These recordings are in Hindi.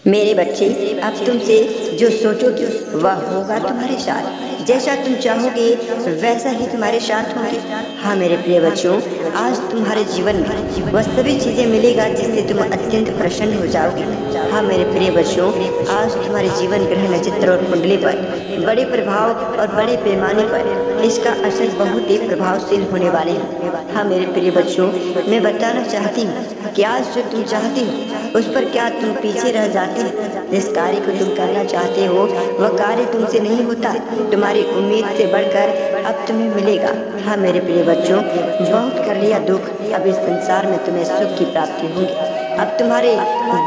मेरे बच्चे, अब तुमसे जो सोचोगे वह होगा तुम्हारे साथ। जैसा तुम चाहोगे वैसा ही तुम्हारे साथ होंगे। हाँ मेरे प्रिय बच्चों, आज तुम्हारे जीवन में वह सभी चीजें मिलेगा जिससे तुम अत्यंत प्रसन्न हो जाओगे। हाँ मेरे प्रिय बच्चों, आज तुम्हारे जीवन ग्रह नक्षत्र और कुंडली पर बड़े प्रभाव और बड़े पैमाने पर इसका असर बहुत ही प्रभावशील होने वाले हैं। हाँ मेरे प्रिय बच्चों, मैं बताना चाहती हूँ कि आज जो तुम चाहती हो उस पर क्या तुम पीछे रह जाते हो। जिस कार्य को तुम करना चाहते हो वह कार्य तुमसे नहीं होता। तुम्हारी उम्मीद से बढ़कर अब तुम्हें मिलेगा। हाँ मेरे प्रिय बच्चों, बहुत कर लिया दुख, अब इस संसार में तुम्हें सुख की प्राप्ति होगी। अब तुम्हारे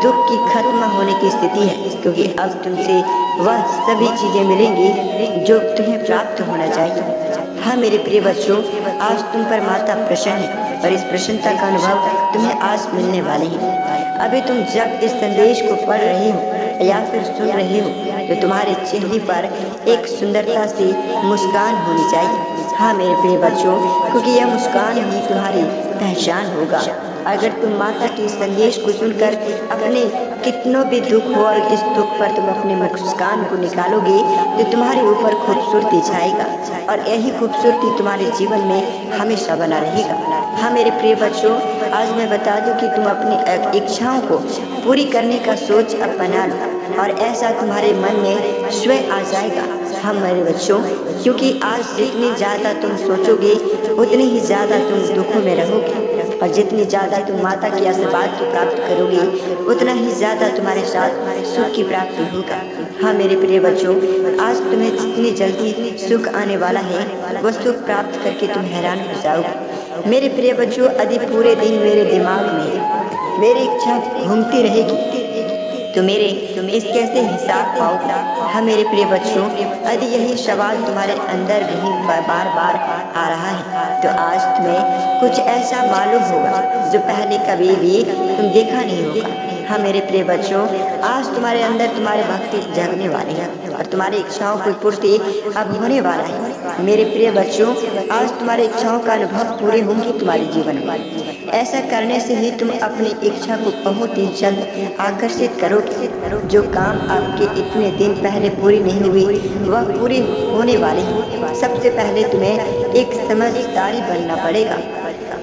दुख की खत्म होने की स्थिति है, क्योंकि अब तुमसे वह सभी चीजें मिलेंगी जो तुम्हें प्राप्त होना चाहिए। हाँ मेरे प्रिय बच्चों, आज तुम पर माता प्रसन्न है और इस प्रसन्नता का अनुभव तुम्हें आज मिलने वाले हैं। अभी तुम जब इस संदेश को पढ़ रहे हो या फिर सुन रहे हो तो तुम्हारे चेहरे पर एक सुंदरता से मुस्कान होनी चाहिए। हाँ मेरे प्रिय बच्चों, क्योंकि यह मुस्कान ही तुम्हारी पहचान होगा। अगर तुम माता के संदेश को सुनकर अपने कितनों भी दुख हो और इस दुख पर तुम अपने मुस्कान को निकालोगे तो तुम्हारे ऊपर खूबसूरती छाएगा और यही खूबसूरती तुम्हारे जीवन में हमेशा बना रहेगा। हाँ मेरे प्रिय बच्चों, आज मैं बता दूं कि तुम अपनी इच्छाओं को पूरी करने का सोच अब बना लो और ऐसा तुम्हारे मन में स्वयं आ जाएगा। हाँ मेरे बच्चों, क्योंकि आज जितनी ज़्यादा तुम सोचोगे उतनी ही ज़्यादा तुम दुखों में रहोगे और जितनी ज़्यादा तुम माता के आशीर्वाद को प्राप्त करोगे उतना ही ज़्यादा तुम्हारे साथ सुख की प्राप्ति होगा। हाँ मेरे प्रिय बच्चों, आज तुम्हें जितनी जल्दी सुख आने वाला है वह सुख प्राप्त करके तुम हैरान हो जाओगे। मेरे प्रिय बच्चों, यदि पूरे दिन मेरे दिमाग में मेरी इच्छा घूमती रहेगी तो तुम इस कैसे हिसाब पाओगे। हाँ मेरे प्रिय बच्चों, यदि यही सवाल तुम्हारे अंदर भी बार बार आ रहा है तो आज तुम्हें कुछ ऐसा मालूम होगा जो पहले कभी भी तुम देखा नहीं होगा। हाँ मेरे प्रिय बच्चों, आज तुम्हारे अंदर तुम्हारे भक्ति जगने वाली है और तुम्हारी इच्छाओं की पूर्ति अब होने वाला है। मेरे प्रिय बच्चों, आज तुम्हारी इच्छाओं का अनुभव पूरे होंगे तुम्हारे जीवन में। ऐसा करने से ही तुम अपनी इच्छा को बहुत ही जल्द आकर्षित करोगे। जो काम आपके इतने दिन पहले पूरी नहीं हुई वह पूरी होने वाली है। सबसे पहले तुम्हें एक समझदारी बनना पड़ेगा।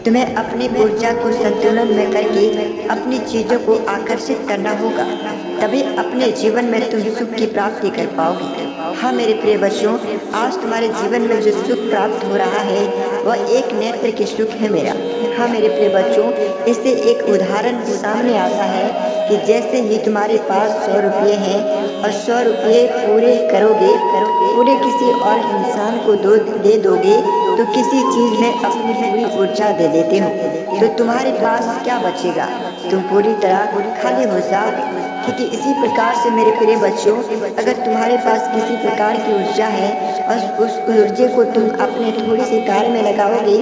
तुम्हें अपनी ऊर्जा को संतुलन में करके अपनी चीजों को आकर्षित करना होगा, तभी अपने जीवन में तुम सुख की प्राप्ति कर पाओगे। हाँ मेरे प्रिय बच्चों, आज तुम्हारे जीवन में जो सुख प्राप्त हो रहा है वह एक नेत्र के सुख है मेरा। हाँ मेरे प्रिय बच्चों, इससे एक उदाहरण सामने आता है कि जैसे ही तुम्हारे पास 100 रुपये हैं और 100 रुपये पूरे पूरे किसी और इंसान को दे दोगे तो किसी चीज में अपनी पूरी ऊर्जा दे देते हो तो तुम्हारे पास क्या बचेगा, तुम पूरी तरह खाली हो जाओगे। ठीक है, इसी प्रकार से मेरे प्रिय बच्चों, अगर तुम्हारे पास किसी प्रकार की ऊर्जा है और उस ऊर्जा को तुम अपने थोड़ी सी कार्य में लगाओगे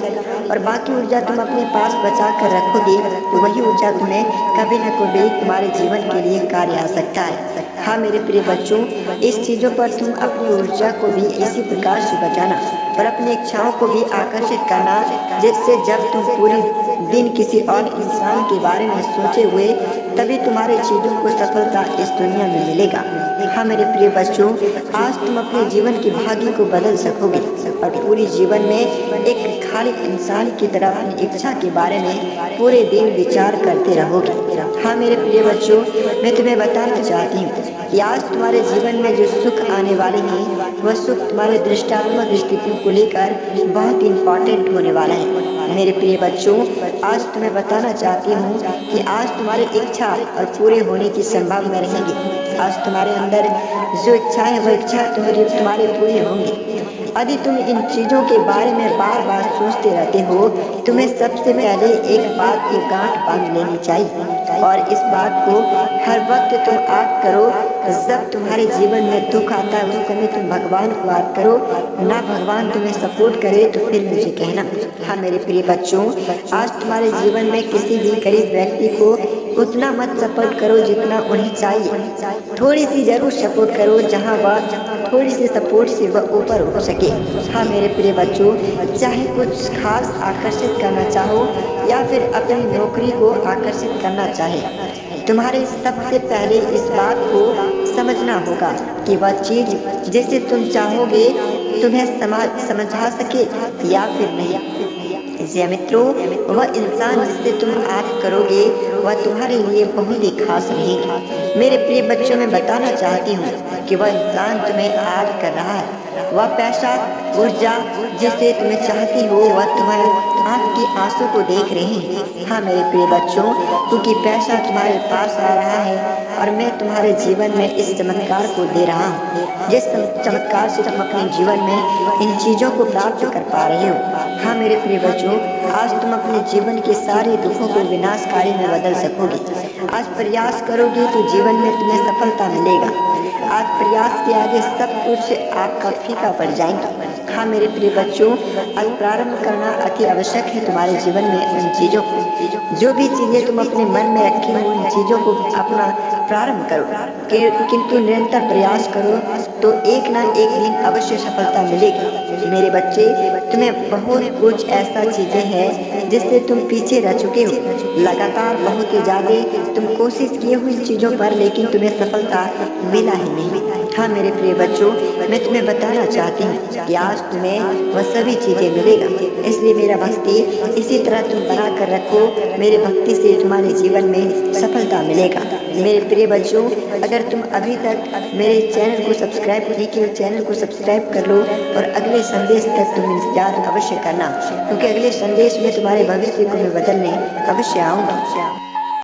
और बाकी ऊर्जा तुम अपने पास बचा कर रखोगे तो वही ऊर्जा तुम्हें कभी न कभी तुम्हारे जीवन के लिए कार्य आ सकता है। हाँ मेरे प्रिय बच्चों, इस चीज़ों पर तुम अपनी ऊर्जा को भी इसी प्रकार से बचाना और अपनी इच्छाओं को भी आकर्षित करना, जिससे जब तुम पूरे दिन किसी और इंसान के बारे में सोचे हुए तभी तुम्हारे चीज़ों को सफलता इस दुनिया में मिलेगा। हाँ मेरे प्रिय बच्चों, आज तुम अपने जीवन की भाग्य को बदल सकोगे और पूरे जीवन में एक खाली इंसान की तरह अपनी इच्छा के बारे में पूरे दिन विचार करते रहोगे। हाँ मेरे प्रिय बच्चों, मैं तुम्हें बताना चाहती हूँ कि आज तुम्हारे जीवन में जो सुख आने वाले हैं वह सुख तुम्हारे दृष्टात्मक स्थितियों को लेकर बहुत इम्पोर्टेंट होने वाला है। मेरे प्रिय बच्चों, आज तुम्हें बताना चाहती हूँ कि आज तुम्हारी इच्छा और पूरे होने की संभावना रहेगी। आज तुम्हारे अंदर जो इच्छाएं वह इच्छा तुम्हारे पूरी होंगी। यदि तुम इन चीज़ों के बारे में बार बार सोचते रहते हो, तुम्हें सबसे पहले एक बात की गांठ बांध लेनी चाहिए और इस बात को हर वक्त तुम याद करो। जब तुम्हारे जीवन में दुख आता है उस समय तुम भगवान को याद करो, ना भगवान तुम्हें सपोर्ट करे तो फिर मुझे कहना। हाँ मेरे प्रिय बच्चों, आज तुम्हारे जीवन में किसी भी गरीब व्यक्ति को उतना मत सपोर्ट करो जितना उन्हें चाहिए। थोड़ी सी जरूर सपोर्ट करो, जहाँ वह थोड़ी सी सपोर्ट से वह ऊपर हो सके। हाँ मेरे प्रिय बच्चों, चाहे कुछ खास आकर्षित करना चाहो या फिर अपनी नौकरी को आकर्षित करना चाहे, तुम्हारे सबसे पहले इस बात को समझना होगा कि वह चीज जिसे तुम चाहोगे तुम्हें समझा सके या फिर नहीं। इसलिए मित्रों, वह इंसान जिससे तुम आग करोगे वह तुम्हारे लिए बहुत ही खास रहेगी। मेरे प्रिय बच्चों, मैं बताना चाहती हूँ कि वह इंसान तुम्हें आग कर रहा है। वह पैसा, ऊर्जा जिसे तुम्हें चाहती हो वह तुम्हारे आंख के आंसू को देख रहे हैं। हाँ मेरे प्रिय बच्चों, क्योंकि पैसा तुम्हारे पास आ रहा है और मैं तुम्हारे जीवन में इस चमत्कार को दे रहा हूँ, जिस चमत्कार से तुम अपने जीवन में इन चीजों को प्राप्त कर पा रहे हो। हाँ मेरे प्रिय बच्चों, आज तुम अपने जीवन के सारे दुखों को विनाशकारी में बदल सकोगे। आज प्रयास करोगे तो जीवन में तुम्हें सफलता मिलेगा। आज प्रयास के आगे सब कुछ आपका फीका पड़ जाएंगे। हाँ मेरे प्रिय बच्चों, आज प्रारंभ करना अति आवश्यक है तुम्हारे जीवन में उन चीजों को। जो भी चीजें तुम अपने मन में रखी हो उन चीजों को अपना प्रारंभ करो, किंतु निरंतर प्रयास करो तो एक ना एक दिन अवश्य सफलता मिलेगी। मेरे बच्चे, तुम्हें बहुत कुछ ऐसा चीजें हैं जिससे तुम पीछे रह चुके हो। लगातार बहुत ही ज्यादा तुम कोशिश किए हो इन चीजों पर, लेकिन तुम्हें सफलता मिला ही नहीं। हाँ मेरे प्रिय बच्चों, मैं तुम्हें बताना चाहती हूँ कि आज तुम्हें वह सभी चीजें मिलेगा। इसलिए मेरा भक्ति इसी तरह तुम बना कर रखो। मेरे भक्ति से तुम्हारे जीवन में सफलता मिलेगा। मेरे प्रिय बच्चों, अगर तुम अभी तक मेरे चैनल को सब्सक्राइब नहीं किए, चैनल को सब्सक्राइब कर लो और अगले संदेश तक तुम इंतजार अवश्य करना, क्योंकि अगले संदेश में तुम्हारे भविष्य को मैं बदलने अवश्य आऊँगा।